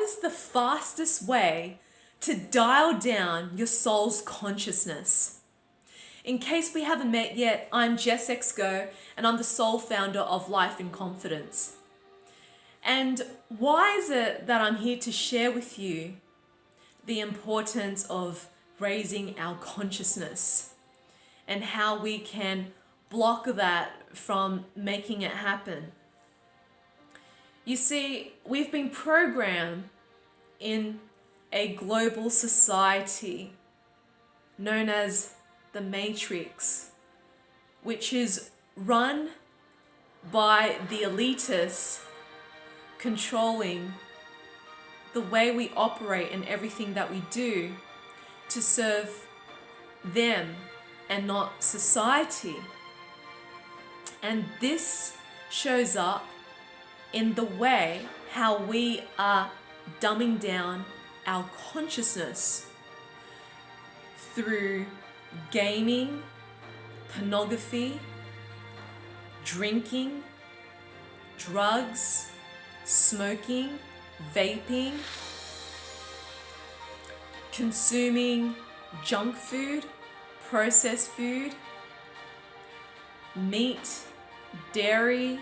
is the fastest way to dial down your soul's consciousness? In case we haven't met yet, I'm jessxgoh, and I'm the sole founder of Life in Confidence. And why is it that I'm here to share with you the importance of raising our consciousness and how we can block that from making it happen? You see, we've been programmed in a global society known as the Matrix, which is run by the elitists controlling the way we operate and everything that we do to serve them and not society. And this shows up in the way how we are dumbing down our consciousness through gaming, pornography, drinking, drugs, smoking, vaping, consuming junk food, processed food, meat, dairy,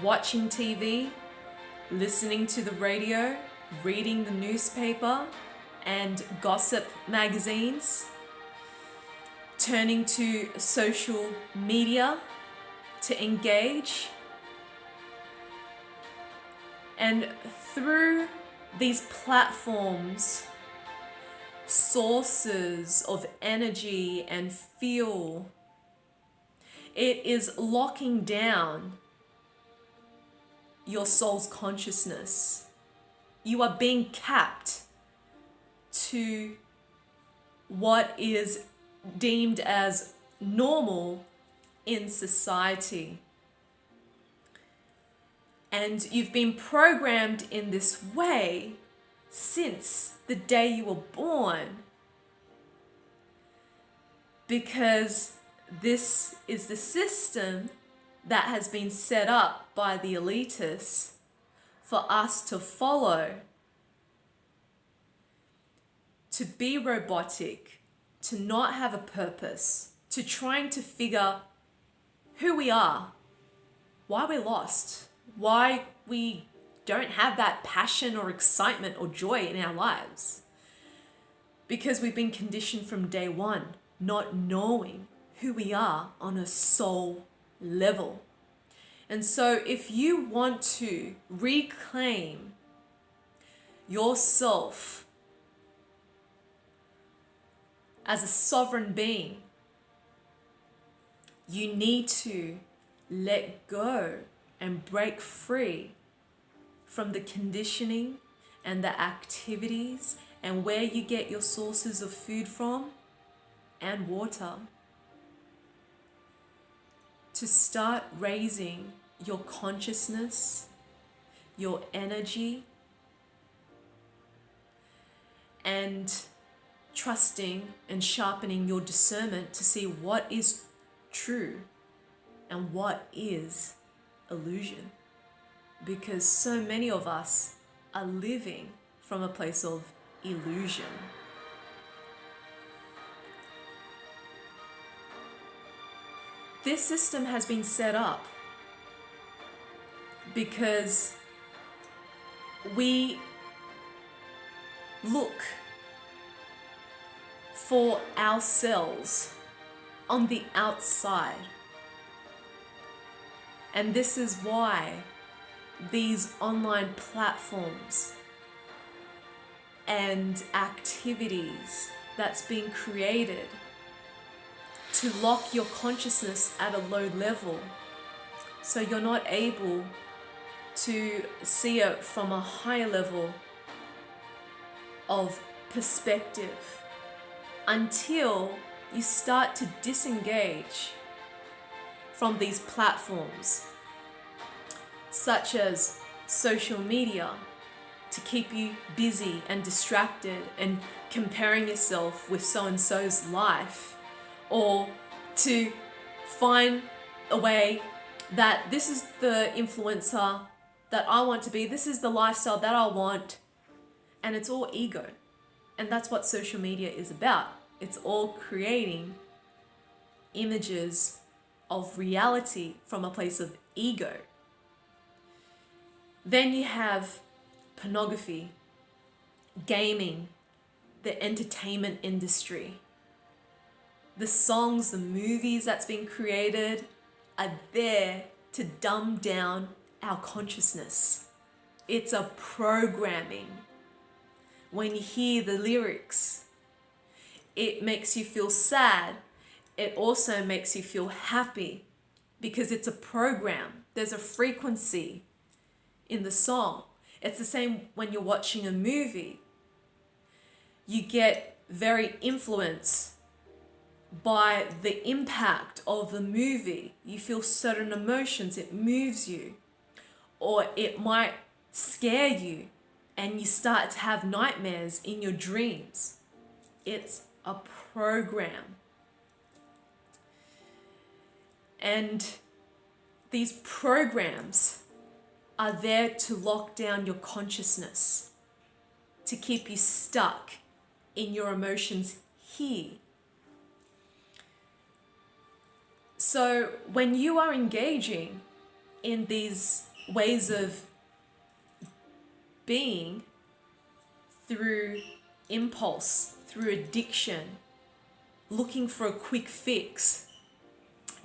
watching TV, listening to the radio, reading the newspaper and gossip magazines, turning to social media to engage. And through these platforms, sources of energy and fuel, it is locking down your soul's consciousness. You are being capped to what is deemed as normal in society. And you've been programmed in this way since the day you were born, because this is the system that has been set up by the elitists for us to follow, to be robotic, to not have a purpose, to trying to figure who we are, why we're lost, why we don't have that passion or excitement or joy in our lives. Because we've been conditioned from day one, not knowing who we are on a soul level. And so if you want to reclaim yourself as a sovereign being, you need to let go and break free from the conditioning and the activities and where you get your sources of food from and water, to start raising your consciousness, your energy, and trusting and sharpening your discernment to see what is true and what is illusion. Because so many of us are living from a place of illusion. This system has been set up because we look for ourselves on the outside. And this is why these online platforms and activities that's being created to lock your consciousness at a low level, so you're not able to see it from a higher level of perspective until you start to disengage from these platforms, such as social media, to keep you busy and distracted and comparing yourself with so-and-so's life, or to find a way that this is the influencer that I want to be. This is the lifestyle that I want. And it's all ego. And that's what social media is about. It's all creating images of reality from a place of ego. Then you have pornography, gaming, the entertainment industry. The songs, the movies that's been created are there to dumb down our consciousness. It's a programming. When you hear the lyrics, it makes you feel sad. It also makes you feel happy because it's a program. There's a frequency in the song. It's the same when you're watching a movie. You get very influenced by the impact of the movie. You feel certain emotions, it moves you. Or it might scare you and you start to have nightmares in your dreams. It's a program. And these programs are there to lock down your consciousness, to keep you stuck in your emotions here. So when you are engaging in these ways of being through impulse, through addiction, looking for a quick fix,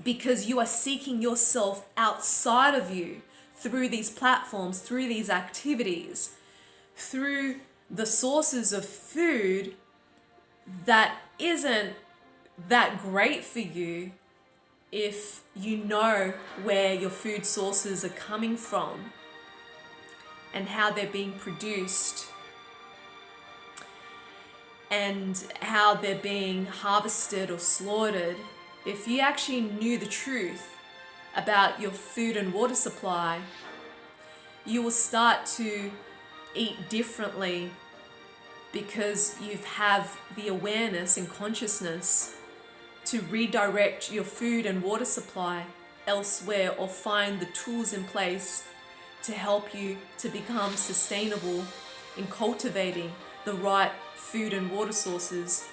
because you are seeking yourself outside of you through these platforms, through these activities, through the sources of food that isn't that great for you if you know where your food sources are coming from and how they're being produced and how they're being harvested or slaughtered. If you actually knew the truth about your food and water supply, you will start to eat differently because you have the awareness and consciousness to redirect your food and water supply elsewhere, or find the tools in place to help you to become sustainable in cultivating the right food and water sources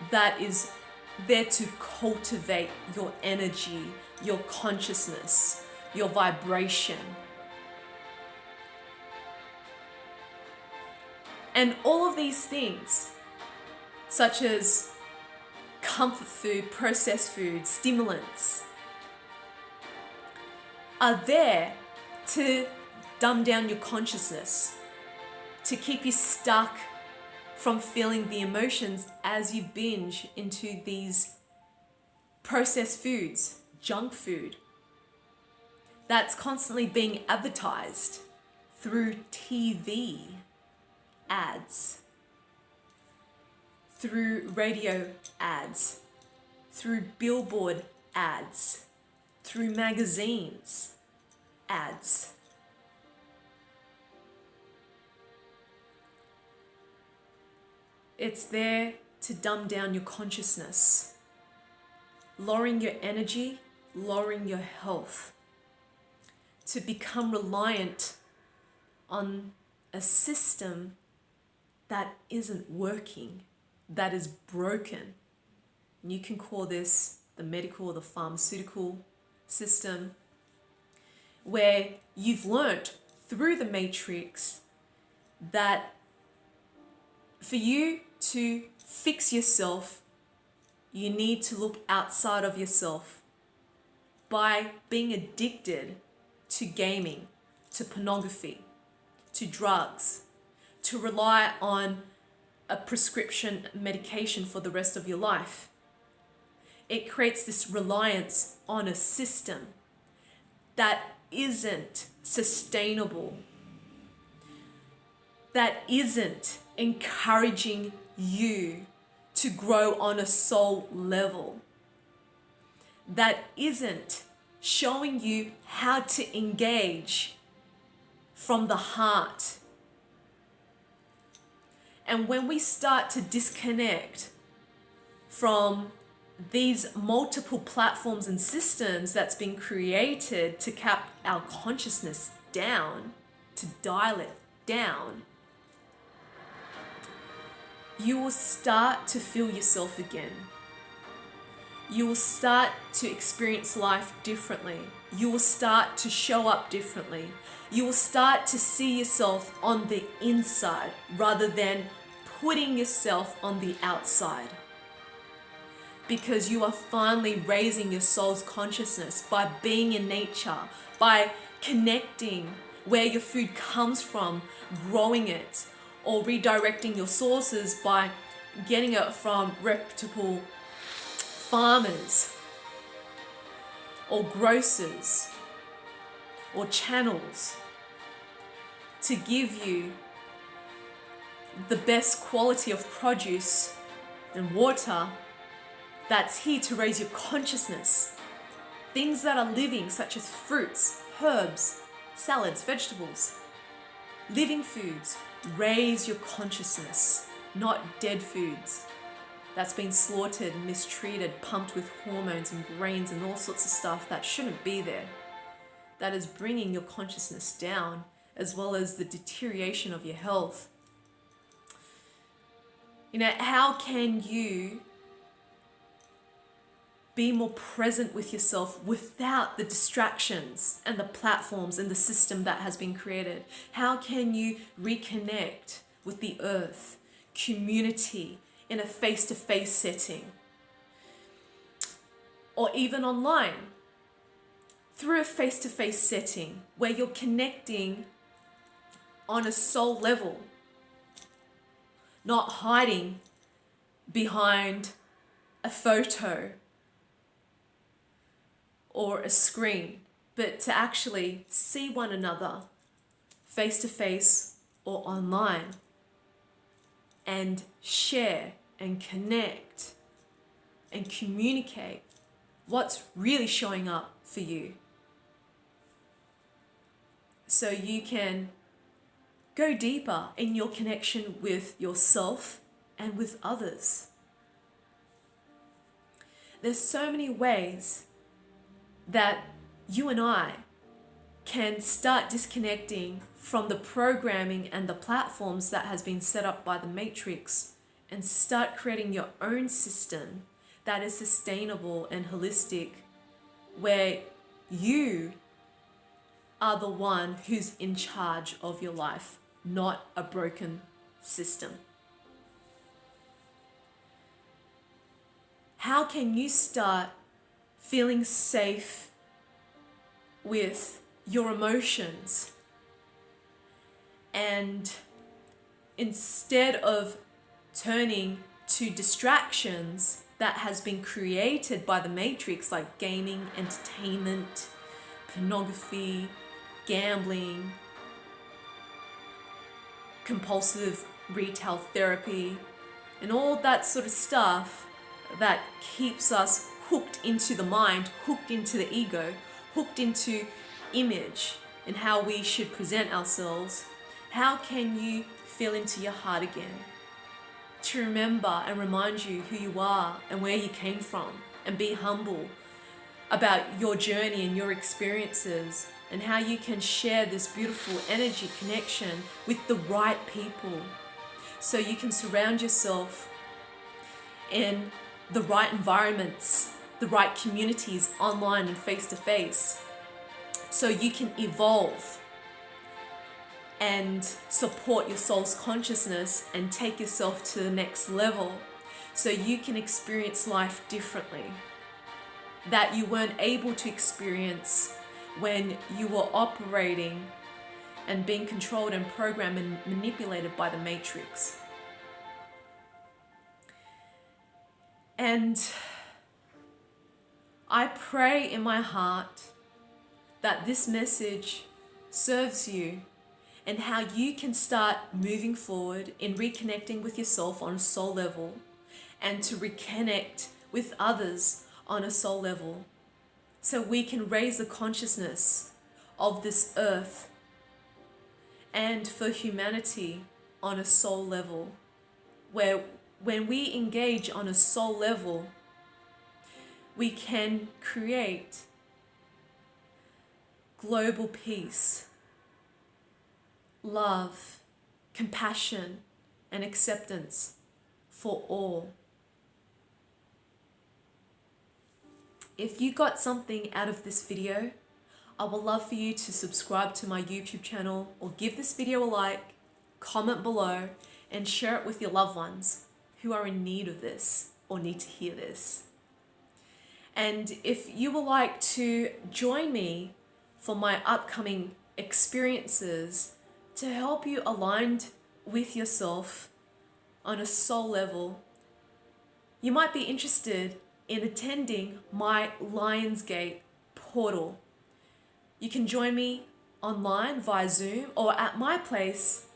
that is there to cultivate your energy, your consciousness, your vibration. And all of these things, such as comfort food, processed food, stimulants, are there to dumb down your consciousness, to keep you stuck from feeling the emotions as you binge into these processed foods, junk food, that's constantly being advertised through TV ads, through radio ads, through billboard ads, through magazines ads. It's there to dumb down your consciousness, lowering your energy, lowering your health, to become reliant on a system that isn't working, that is broken. And you can call this the medical or the pharmaceutical system, where you've learnt through the matrix that for you to fix yourself, you need to look outside of yourself by being addicted to gaming, to pornography, to drugs, to rely on a prescription medication for the rest of your life. It creates this reliance on a system that isn't sustainable, that isn't encouraging you to grow on a soul level, that isn't showing you how to engage from the heart. And when we start to disconnect from these multiple platforms and systems that's been created to cap our consciousness down, to dial it down, you will start to feel yourself again. You will start to experience life differently. You will start to show up differently. You will start to see yourself on the inside rather than putting yourself on the outside. Because you are finally raising your soul's consciousness by being in nature, by connecting where your food comes from, growing it, or redirecting your sources by getting it from reputable farmers or grocers or channels to give you the best quality of produce and water that's here to raise your consciousness. Things that are living, such as fruits, herbs, salads, vegetables, living foods, raise your consciousness, not dead foods that's been slaughtered, mistreated, pumped with hormones and grains and all sorts of stuff that shouldn't be there. That is bringing your consciousness down, as well as the deterioration of your health. You know, how can you be more present with yourself without the distractions and the platforms and the system that has been created? How can you reconnect with the earth, community, in a face-to-face setting? Or even online, through a face-to-face setting where you're connecting on a soul level, not hiding behind a photo or a screen, but to actually see one another face to face or online and share and connect and communicate what's really showing up for you, so you can go deeper in your connection with yourself and with others. There's so many ways that you and I can start disconnecting from the programming and the platforms that has been set up by the Matrix and start creating your own system that is sustainable and holistic, where you are the one who's in charge of your life, not a broken system. How can you start feeling safe with your emotions, and instead of turning to distractions that has been created by the Matrix, like gaming, entertainment, pornography, gambling, compulsive retail therapy, and all that sort of stuff that keeps us hooked into the mind, hooked into the ego, hooked into image and how we should present ourselves, how can you feel into your heart again? To remember and remind you who you are and where you came from, and be humble about your journey and your experiences, and how you can share this beautiful energy connection with the right people, so you can surround yourself in the right environments, the right communities, online and face to face, so you can evolve and support your soul's consciousness and take yourself to the next level, so you can experience life differently that you weren't able to experience when you were operating and being controlled and programmed and manipulated by the Matrix. And I pray in my heart that this message serves you, and how you can start moving forward in reconnecting with yourself on a soul level, and to reconnect with others on a soul level, so we can raise the consciousness of this earth and for humanity on a soul level, where when we engage on a soul level, we can create global peace, love, compassion, and acceptance for all. If you got something out of this video, I would love for you to subscribe to my YouTube channel or give this video a like, comment below, and share it with your loved ones who are in need of this or need to hear this. And if you would like to join me for my upcoming experiences to help you aligned with yourself on a soul level, you might be interested in attending my Lionsgate portal. You can join me online via Zoom or at my place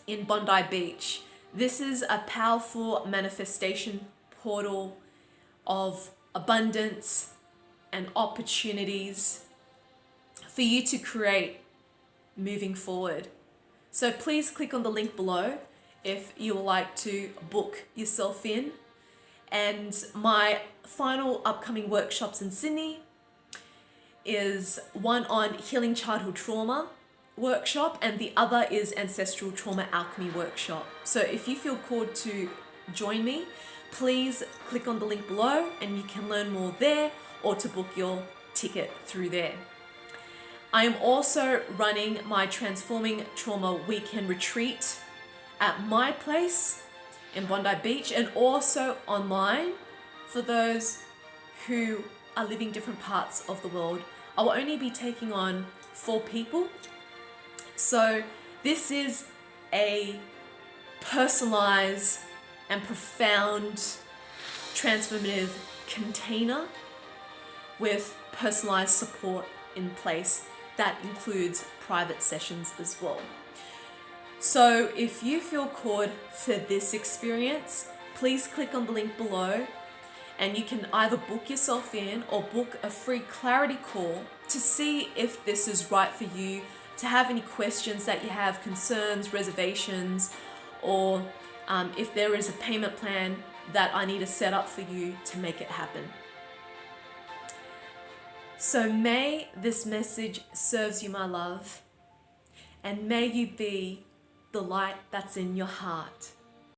in Bondi Beach. This is a powerful manifestation portal of abundance and opportunities for you to create moving forward. So please click on the link below if you would like to book yourself in. And my final upcoming workshops in Sydney is one on healing childhood trauma workshop, and the other is ancestral trauma alchemy workshop. So if you feel called to join me, please click on the link below and you can learn more there or to book your ticket through there. I am also running my Transforming Trauma Weekend Retreat at my place in Bondi Beach and also online for those who are living different parts of the world. I will only be taking on 4 people. So this is a personalized and profound transformative container with personalized support in place that includes private sessions as well. So if you feel called for this experience, please click on the link below and you can either book yourself in or book a free clarity call to see if this is right for you, to have any questions that you have, concerns, reservations, or if there is a payment plan that I need to set up for you to make it happen. So may this message serves you, my love, and may you be the light that's in your heart.